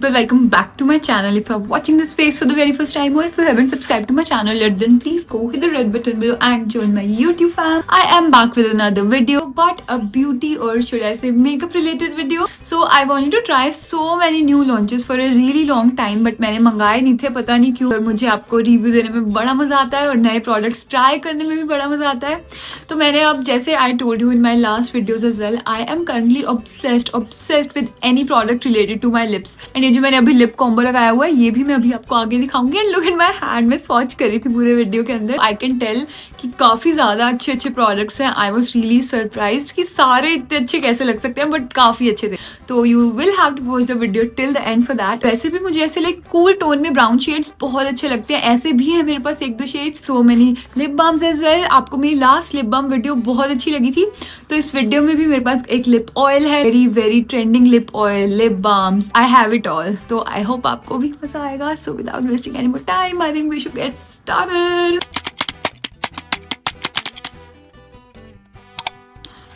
people, welcome back to my channel. If you're watching this face for the very first time or if you haven't subscribed to my channel yet, then please go hit the red button below and join my YouTube fam. I am back with another video, but a beauty or should I say makeup related video. So I wanted to try so many new launches for a really long time, but मैंने मंगाए नहीं थे, पता नहीं क्यों। और मुझे आपको रिव्यू देने में बड़ा मजा आता है और नए प्रोडक्ट्स ट्राई करने में भी बड़ा मजा आता है। तो मैंने अब जैसे I told you in my last videos as well, I am currently obsessed with any product related to my lips. And ये जो मैंने अभी लिप कॉम्बो लगाया हुआ है ये भी मैं अभी आपको आगे दिखाऊंगी। And look in my hand, में स्वॉच करी थी पूरे वीडियो के अंदर। आई कैन टेल कि काफी ज्यादा अच्छे अच्छे प्रोडक्ट्स हैं। आई वॉज रियली सरप्राइज कि सारे इतने अच्छे कैसे लग सकते हैं, बट काफी अच्छे थे। तो you will have to watch the video till the end for that. वैसे भी मुझे ऐसे लाइक कूल टोन में ब्राउन शेड्स बहुत अच्छे लगते हैं, ऐसे भी है मेरे पास एक दो shades. So many lip balms as well. आपको मेरी लास्ट लिप बाम वीडियो बहुत अच्छी लगी थी, तो इस वीडियो में भी मेरे पास एक लिप ऑयल है, very very trending lip oil, lip balms, I have it all. तो आई होप आपको भी मजा आएगा। So without wasting any more time, I think we should get started.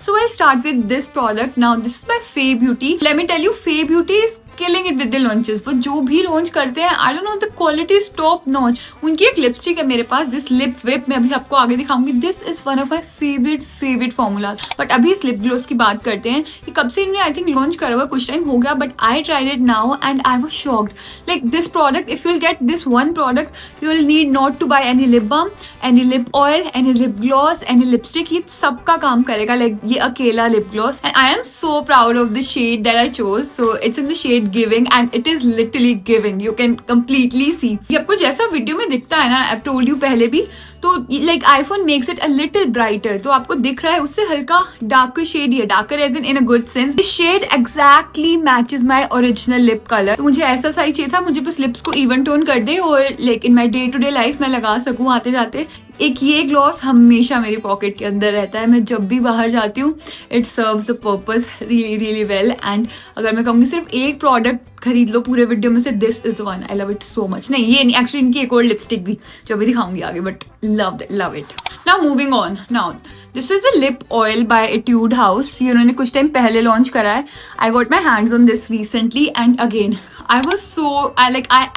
So I'll start with this product. Now this is by Fay Beauty. Let me tell you, Fay Beauty is killing it with the launches. वो जो भी launch करते हैं, I don't know, the quality is top notch. उनकी एक lipstick है मेरे पास, this lip whip, मैं अभी आपको आगे दिखाऊंगी। This is one of my favourite formulas. But अभी इस लिप ग्लोस की बात करते हैं कि कब से इन्होंने आई थिंक लॉन्च करा हुआ, कुछ टाइम हो गया, but I tried it now and I was shocked. Like this product, if you will get this one product, you will need not to buy any lip balm, any lip oil, any lip gloss, any lipstick. ये सबका काम करेगा। Like ये अकेला lip gloss, and I am so proud of the shade that I chose. So it's in the shade giving and it is literally giving. You can completely see. ये आपको जैसा video में दिखता है ना, I've told you पहले भी, तो like iPhone makes it a little brighter. तो आपको दिख रहा है उससे हल्का डार्कर शेड ही है, darker edge in a good sense. This shade exactly matches my original lip color. तो मुझे ऐसा सा ही चाहिए था, मुझे बस लिप्स को इवन टोन कर दे और like in my day to day life मैं लगा सकूँ आते जाते। एक ये ग्लॉस हमेशा मेरी पॉकेट के अंदर रहता है, मैं जब भी बाहर जाती हूँ। It serves the purpose really well. And अगर मैं कहूँगी सिर्फ एक प्रोडक्ट खरीद लो पूरे वीडियो में से, this is the one. I love it so much. नहीं ये नहीं, एक्चुअली इनकी एक और लिपस्टिक भी जो अभी दिखाऊंगी आगे, but love it. Now moving on, now this is a lip oil bye attitude house. ये उन्होंने कुछ टाइम पहले लॉन्च करा है। I got my hands on this recently and again I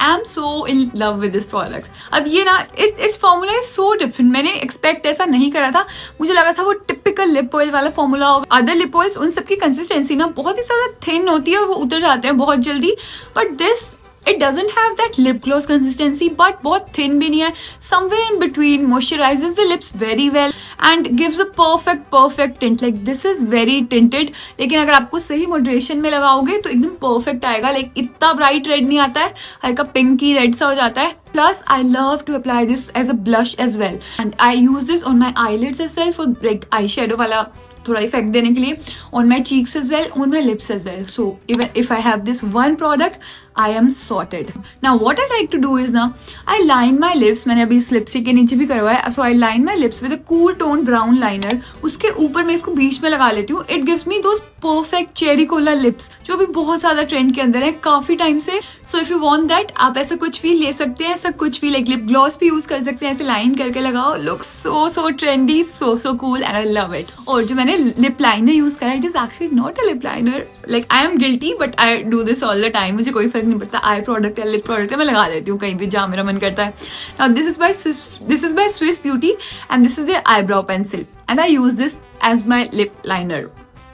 am so in love with this product. अब ये ना, इस फॉर्मूला इज सो डिफरेंट। मैंने एक्सपेक्ट ऐसा नहीं करा था, मुझे लगा था वो टिपिकल लिप ऑयल वाला फॉर्मूला होगा। अदर लिप ऑयल्स उन सबकी कंसिस्टेंसी ना बहुत ही ज्यादा थिन होती है और वो उतर जाते हैं बहुत जल्दी, but this it doesn't have that lip gloss consistency, but बहुत thin भी नहीं है, somewhere in between, moisturizes the lips very well and gives a perfect tint. Like this is very tinted, लेकिन अगर आपको सही moderation में लगाओगे तो एकदम perfect आएगा। Like इतना bright red नहीं आता है, हल्का pinky red सा हो जाता है। Plus I love to apply this as a blush as well, and I use this on my eyelids as well for like eyeshadow वाला थोड़ा इफेक्ट देने के लिए, on my cheeks as well, on my lips as well. So even if I have this one product, I am sorted. Now what I like to do is now I line my lips. मैंने अभी इस lipstick के नीचे भी करवाया है। So I line my lips with a cool tone brown liner. उसके ऊपर मैं इसको बीच में लगा लेती हूँ। It gives me those perfect cherry cola lips जो भी बहुत ज्यादा ट्रेंड के अंदर है काफी टाइम से। So if you want that, आप ऐसा कुछ भी ले सकते हैं, ऐसा कुछ भी लाइक लिप ग्लॉस भी यूज कर सकते हैं, ऐसे लाइन करके लगाओ। Look so trendy, so cool and I love it. और जो मैंने लिप लाइनर यूज करा, it is actually not a lip liner. Like I am guilty, but I do this all the time. मुझे कोई फर्क नहीं पड़ता, आई प्रोडक्ट या लिप प्रोडक्ट है, मैं लगा लेती हूँ कहीं भी जहाँ मेरा मन करता है। Now this is by Swiss Beauty and this is their eyebrow pencil and I use this as my lip liner.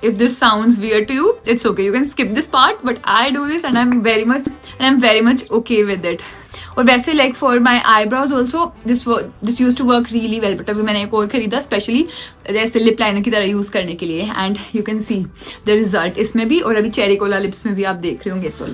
If this sounds weird to you, it's okay. You can skip this part, but I do this and I'm very much okay with it. और वैसे like for my eyebrows also this use to work really well, but अभी मैंने एक और खरीदा specially जैसे lip liner की तरह यूज करने के लिए, and you can see the result इसमें भी, और अभी चेरी कोला लिप्स में भी आप देख रहे होंगे। सो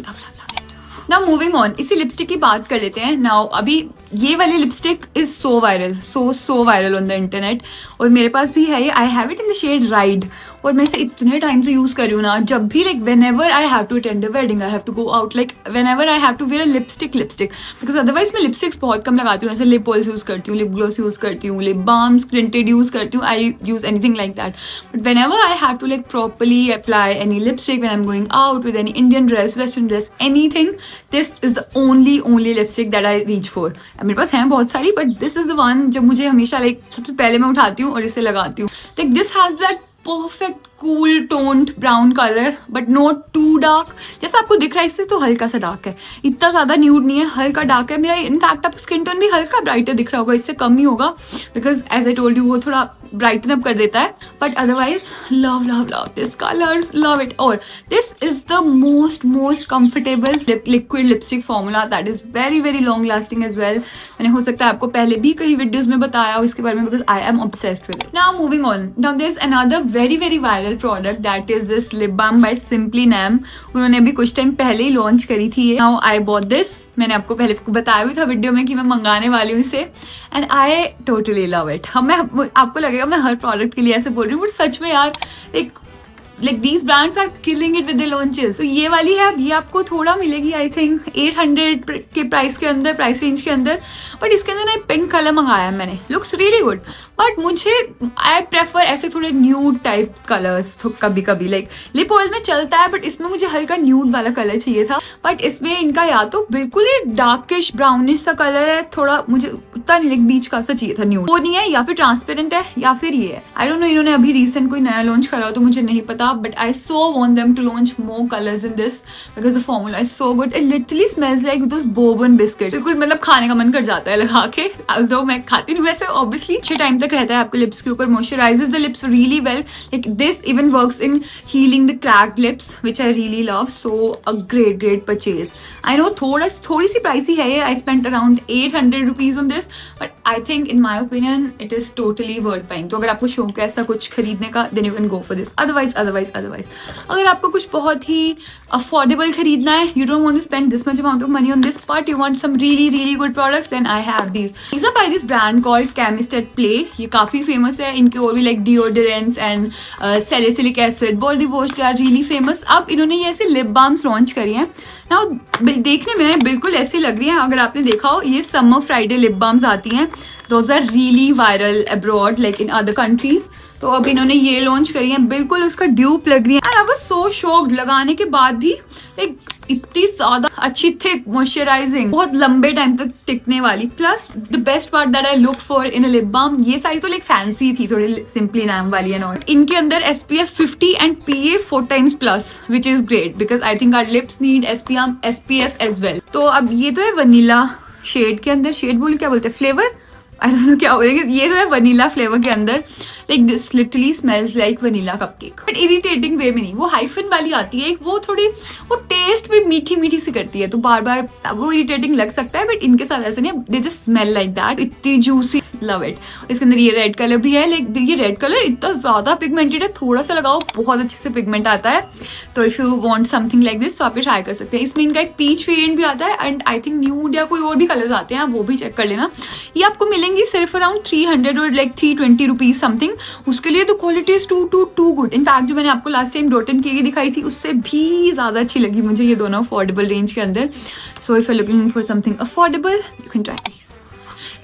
नाउ मूविंग ऑन, इसी लिपस्टिक की बात कर लेते हैं। नाउ अभी ये वाली lipstick is so viral on the internet, और मेरे पास भी है ये। I have it in the shade ride, और मैं इसे इतने टाइम से यूज कर रही हूँ ना, जब भी like whenever I have to attend a wedding, I have to go out, like whenever I have to wear a lipstick, because otherwise मैं लिपस्टिक्स बहुत कम लगाती हूँ। ऐसे लिप ऑयल्स यूज करती हूँ, लिप ग्लॉस यूज करती हूँ, लिप बाम्स प्रिंटेड यूज करती हूँ, I use anything like that. But whenever I have to like properly apply any lipstick when I am going out with any Indian dress, western dress, anything, this is the only lipstick that I reach for. मेरे पास हैं बहुत सारी, but this is the one जब मुझे हमेशा like सबसे पहले मैं उठाती हूँ और इसे लगाती हूँ। Like this has that perfect cool toned brown colour but not too dark. जैसा आपको दिख रहा है इससे तो हल्का सा डार्क है, इतना ज्यादा न्यूड नहीं है, हल्का डार्क है। मेरा इनफैक्ट आप स्किन टोन भी हल्का ब्राइटर दिख रहा होगा, इससे कम ही होगा because as I told you वो थोड़ा ब्राइटन अप कर देता है। But otherwise love love love this colour, love it. और this is the most comfortable liquid lipstick formula that is very very long lasting as well. मैंने हो सकता है आपको पहले भी कई वीडियोज में बताया हो इसके बारे में because I am obsessed with it. Now moving on, now there is another very very viral product that is this lip balm by Simply Nam. उन्होंने अभी कुछ टाइम पहले ही लॉन्च करी थी। नाउ आई बॉट दिस, मैंने आपको पहले बताया भी था वीडियो में कि मैं मंगाने वाली हूँ इसे, and I totally love it. मैं आपको लगेगा मैं हर प्रोडक्ट के लिए ऐसे बोल रही हूँ बट सच में यार like these brands are killing it with the launches। तो ये वाली है, अब ये आपको थोड़ा मिलेगी आई थिंक 800 के प्राइस के अंदर, प्राइस रेंज के अंदर। बट इसके अंदर ना पिंक कलर मंगाया है मैंने, लुक्स रियली गुड। बट मुझे आई प्रेफर ऐसे थोड़े न्यूड टाइप कलर्स। तो कभी कभी लाइक लिप ऑयल में चलता है बट इसमें मुझे हल्का न्यूड वाला कलर चाहिए था। बट इसमें इनका या तो बिल्कुल ही डार्किश ब्राउनिश सा कलर है, थोड़ा मुझे उतना नहीं लाइक बीच का सा चाहिए था, न्यूड वो नहीं है, या फिर ट्रांसपेरेंट है या फिर ये है। आई डोंट नो इन्होंने अभी रिसेंट कोई नया लॉन्च करा हो तो मुझे नहीं पता, but I so want them to launch more colours in this because the formula is so good. It literally smells like those bourbon biscuit, बिल्कुल मतलब खाने का मन कर जाता है लगा के। तो मैं खाती नहीं वैसे ऑब्वियसली, अच्छे टाइम तक रहता है आपके लिप्स के ऊपर, moisturises the lips really well. Like this even works in healing the cracked lips which I really love. So a great purchase. I know थोड़ी सी प्राइसी है ये, I spent around 800 rupees on this, but I think in my opinion it is totally worth buying. तो अगर आपको शौक है ऐसा कुछ खरीदने का then you can go for this. Otherwise अगर आपको कुछ बहुत ही अफोर्डेबल खरीदना है, you don't want to spend this much amount of money on this but you want some really good products, then I have these are by this brand called Chemist at Play. ये काफी famous है, इनके और भी like deodorants and salicylic acid, body wash, they are really famous. अब इन्होंने ये ऐसे लिप बाम्स लॉन्च करी हैं। नाउ देखने में बिल्कुल ऐसी लग रही है, अगर आपने देखा हो ये समर फ्राइडे लिप बाम्स आती हैं, those are really viral abroad like in other countries. तो अब इन्होंने ये लॉन्च करी है, बिल्कुल उसका ड्यूप लग रही है। And I was so shocked, लगाने के बाद भी लाइक इतनी ज्यादा अच्छी थिक मॉइस्चराइजिंग, बहुत लंबे टाइम तक टिकने वाली। Plus the best part that I look for in a lip balm, ये सारी तो लाइक फैंसी थी थोड़ी सिंपली नैम वाली एंड ऑल। इनके अंदर SPF 50 and PA 4 times plus which is great because I think our lips need SPF as well। तो अब ये तो है वनीला शेड के अंदर, शेड बोल क्या बोलते हैं, फ्लेवर, आई डोंट नो क्या बोलेंगे। ये तो है वनीला फ्लेवर के अंदर, like this literally smells like vanilla cupcake, but irritating way में नहीं। वो हाइफन वाली आती है एक, वो थोड़ी वो टेस्ट भी मीठी सी करती है, तो बार बार वो इरिटेटिंग लग सकता है। बट इनके साथ ऐसा नहीं है, they just smell like that, इतनी जूसी, लव इट। इसके अंदर ये रेड कलर भी है, लाइक ये रेड कलर इतना ज्यादा पिगमेंटेड है, थोड़ा सा लगाओ बहुत अच्छे से पिगमेंट आता है। तो if you want something like this तो आप ये ट्राई कर सकते हैं। इसमें इनका एक पीच वेरिएंट भी आता है एंड आई थिंक न्यूड या कोई और भी कलर्स आते हैं, वो भी चेक कर लेना। ये आपको मिलेंगी सिर्फ अराउंड 300 और लाइक 320 रुपीज समथिंग। उसके लिए तो quality is too good. In fact जो मैंने आपको लास्ट टाइम डॉट एंड की दिखाई थी उससे भी ज्यादा अच्छी लगी मुझे ये दोनों अफोर्डेबल रेंज के अंदर। So if you looking for something affordable you can try this.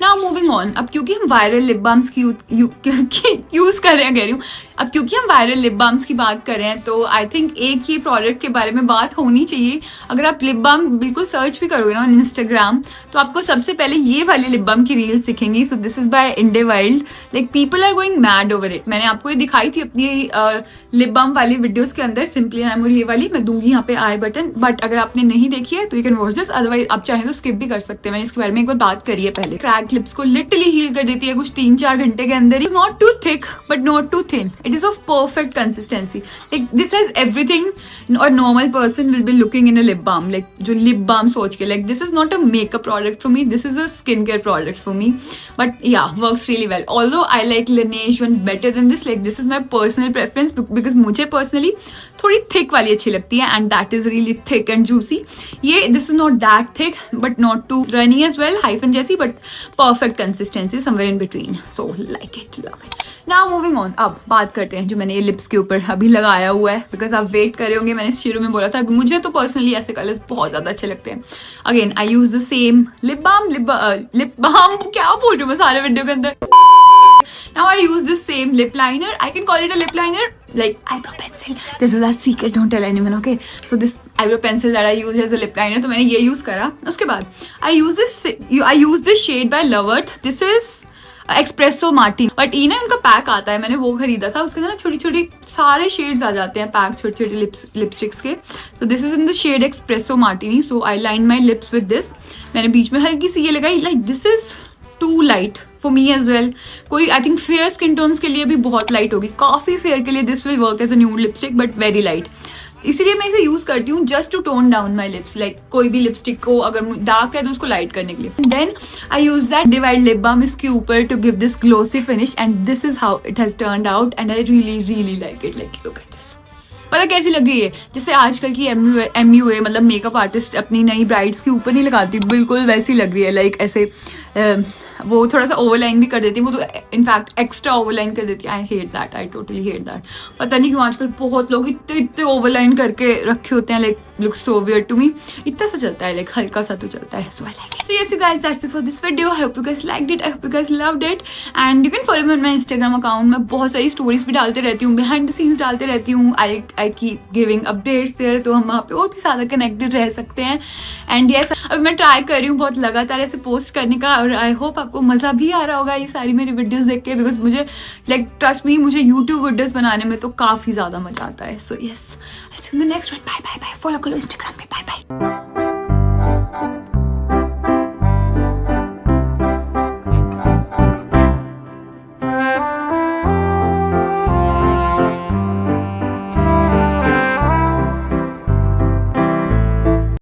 Now moving on, अब क्योंकि हम वायरल लिप बाम्स की यूज कर रहे हैं, कह रही हूँ अब क्योंकि हम वायरल लिप बाम्स की बात कर रहे हैं तो आई थिंक एक ये प्रोडक्ट के बारे में बात होनी चाहिए। अगर आप लिप बाम बिल्कुल सर्च भी करोगे ना ऑन इंस्टाग्राम तो आपको सबसे पहले ये वाले लिप बाम की रील्स दिखेंगी। So this is by Inde Wild, like people are going mad over it. मैंने आपको ये दिखाई थी अपनी लिप बाम वाली वीडियोस के अंदर, सिंपली आई एम, और ये वाली मैं दूंगी यहाँ पे आई बटन। बट अगर आपने नहीं देखी है तो you can watch this, otherwise आप चाहें तो स्किप भी कर सकते हैं। मैंने इसके बारे में एक बार बात करी है पहले। क्रैक लिप्स को लिटरली हील कर देती है कुछ 3-4 घंटे के अंदर। Is not too thick but not too thin, it is of perfect consistency, like this has everything a normal person will be looking in a lip balm, like जो lip balm सोच के, like this is not a makeup product for me, this is a skincare product for me, but yeah works really well. Although I like Laneige one better than this, like this is my personal preference because मुझे personally थोड़ी thick वाली अच्छी लगती है and that is really thick and juicy. ये this is not that thick but not too runny as well, hyphen जैसी, but perfect consistency somewhere in between, so like it, love it. Now moving on, अब बात करते हैं जो मैंने ये lips के ऊपर अभी लगाया हुआ है, बिकॉज आप वेट कर रहे होंगे, मैंने शुरू में बोला था मुझे तो पर्सनली ऐसे कलर्स बहुत ज्यादा अच्छे लगते हैं। Again I use the same lip balm क्या बोल रही हूँ मैं सारे वीडियो के अंदर। Now I use this same lip liner. I can call it a lip liner, like eyebrow pencil. This is a secret, don't tell anyone, okay? So this eyebrow pencil that I use as a lip liner, तो मैंने ये use करा। उसके बाद I use this shade by Love Earth. This is espresso Martini, but ये ना उनका pack आता है, मैंने वो खरीदा था, उसके अंदर ना छोटी छोटी सारे शेड्स आ जाते हैं पैक, छोटे छोटे लिपस्टिक्स के। तो this is in the shade espresso martini. So I line my lips with this. मैंने बीच में हल्की सी ये लगाई, like this is too light for me as well. कोई I think fair skin tones के लिए भी बहुत लाइट होगी, काफी फेयर के लिए this will work as a nude lipstick but very light. इसीलिए मैं इसे यूज करती हूँ just to tone down my lips, like कोई भी लिपस्टिक को अगर डार्क है तो उसको लाइट करने के लिए। Then I use that divide lip balm इसके ऊपर to give this glossy finish, and this is how it has turned out and I really really like it. Like look at this, पता कैसी लग रही है? जैसे आजकल की MUA मतलब मेकअप आर्टिस्ट अपनी नई ब्राइड्स के ऊपर नहीं लगाती, बिल्कुल वैसी लग रही है। लाइक ऐसे वो थोड़ा सा ओवरलाइन भी कर देती है, वो तो इनफैक्ट एक्स्ट्रा ओवरलाइन कर देती है। I hate that, I totally hate that. पता नहीं क्यों आजकल बहुत लोग इतने ओवरलाइन करके रखे होते हैं, like look so weird to me. इतना सा चलता है, लाइक हल्का सा तो चलता है। So I like it. So yes you guys, that's it for this video. I hope you guys liked it, I hope you guys loved it, and you can follow me on my Instagram account. मैं बहुत सारी stories भी डालते रहती हूँ, behind the scenes डालते रहती हूँ। I keep giving updates there, तो हम वहाँ पे और भी ज़्यादा कनेक्टेड रह सकते हैं। एंड यस, अब मैं ट्राई कर रही हूँ बहुत लगातार ऐसे पोस्ट करने का, और आई होप आपको मज़ा भी आ रहा होगा ये सारी मेरी वीडियोस देख के, बिकॉज मुझे लाइक ट्रस्ट मी, मुझे यूट्यूब वीडियोस बनाने में तो काफ़ी ज़्यादा मजा आता है। So yes, in the next one, bye bye bye. Follow करो इंस्टाग्राम पे, बाय बाय।